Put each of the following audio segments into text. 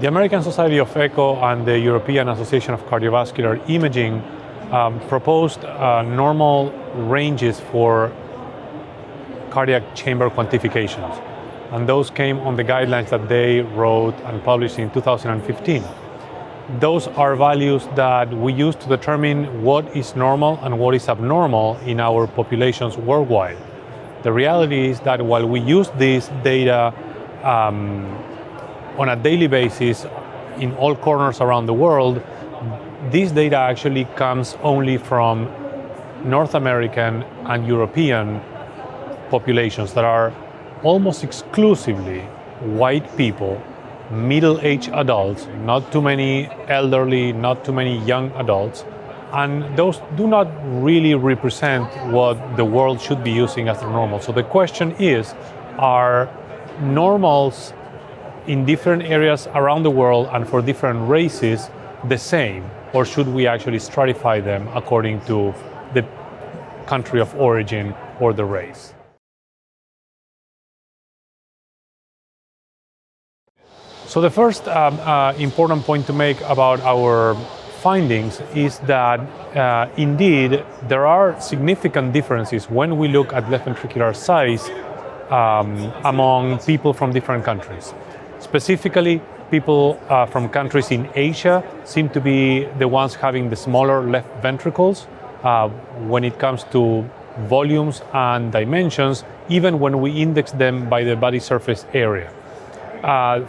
The American Society of Echo and the European Association of Cardiovascular Imaging proposed normal ranges for cardiac chamber quantifications. And those came on the guidelines that they wrote and published in 2015. Those are values that we use to determine what is normal and what is abnormal in our populations worldwide. The reality is that while we use this data on a daily basis in all corners around the world, this data actually comes only from North American and European populations that are almost exclusively white people, middle-aged adults, not too many elderly, not too many young adults, and those do not really represent what the world should be using as the normal. So the question is, are normals in different areas around the world and for different races the same, or should we actually stratify them according to the country of origin or the race? So the first important point to make about our findings is that indeed there are significant differences when we look at left ventricular size among people from different countries. Specifically, people from countries in Asia seem to be the ones having the smaller left ventricles when it comes to volumes and dimensions, even when we index them by the body surface area.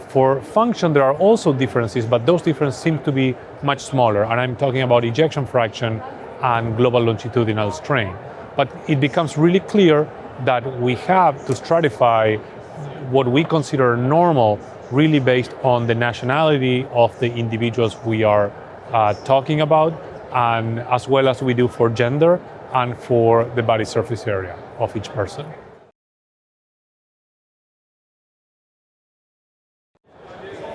For function, there are also differences, but those differences seem to be much smaller, and I'm talking about ejection fraction and global longitudinal strain. But it becomes really clear that we have to stratify what we consider normal really based on the nationality of the individuals we are talking about, and as well as we do for gender and for the body surface area of each person.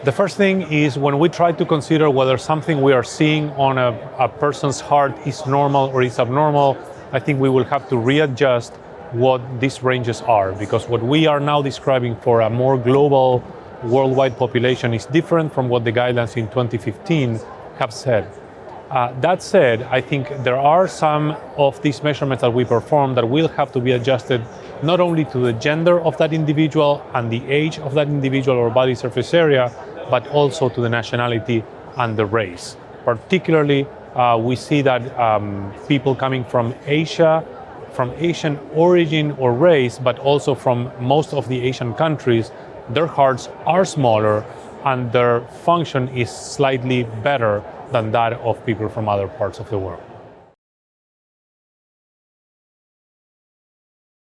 The first thing is when we try to consider whether something we are seeing on a person's heart is normal or is abnormal, I think we will have to readjust what these ranges are, because what we are now describing for a more global worldwide population is different from what the guidelines in 2015 have said. That said, I think there are some of these measurements that we perform that will have to be adjusted not only to the gender of that individual and the age of that individual or body surface area, but also to the nationality and the race. Particularly, we see that people coming from Asia, from Asian origin or race, but also from most of the Asian countries, their hearts are smaller and their function is slightly better than that of people from other parts of the world.